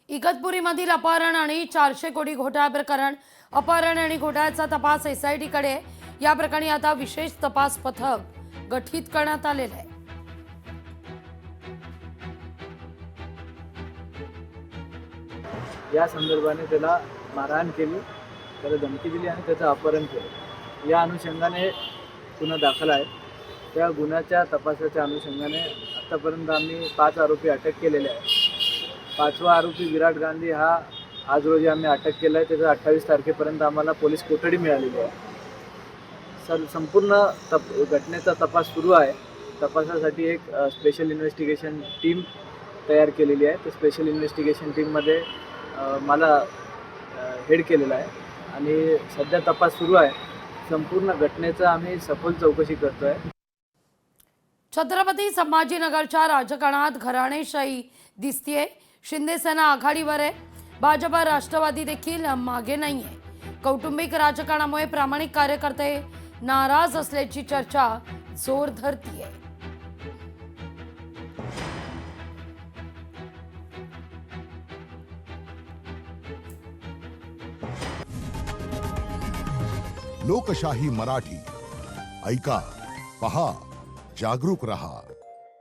इगतपुरीमधील अपहरण आणि 400 कोटी घोटाळा प्रकरण, अपहरण आणि घोटाळ्याचा तपास एसआयटीकडे। या प्रकरणी आता विशेष तपास पथक गठीत करण्यात आलेले आहे। या संदर्भाने त्याला मारहाण केली, त्याला धमकी दिली आणि त्याचं अपहरण केलं। या अनुषंगाने गुन्हा दाखल आहे। त्या गुन्ह्याच्या तपासाच्या अनुषंगाने आतापर्यंत आम्ही 5 आरोपी अटक केलेले आहेत। 5वा आरोपी विराट गांधी हा आज रोजी आम्ही अटक केला आहे। त्याचा 28 तारखेपर्यंत आम्हाला पोलीस कोठडी मिळालेली आहे। संपूर्ण घटनेचा तपास सुरू आहे। तपासासाठी एक स्पेशल इन्व्हेस्टिगेशन टीम तयार केलेली आहे। त्या स्पेशल इन्व्हेस्टिगेशन टीममध्ये मला हेड केलेला आहे आणि सध्या तपास सुरू आहे। संपूर्ण घटनेचा आम्ही सखोल चौकशी करतोय। छत्रपती संभाजीनगरच्या राजकारणात घराणेशाही दिसतीये। शिंदे सेना आघाडीवर आहे, भाजप राष्ट्रवादी देखील मागे नाहीये। कौटुंबिक राजकारणामुळे प्रामाणिक कार्यकर्ते नाराज असल्याची चर्चा जोर धरतीये। लोकशाही मराठी ऐका, पहा, जागरूक रहा।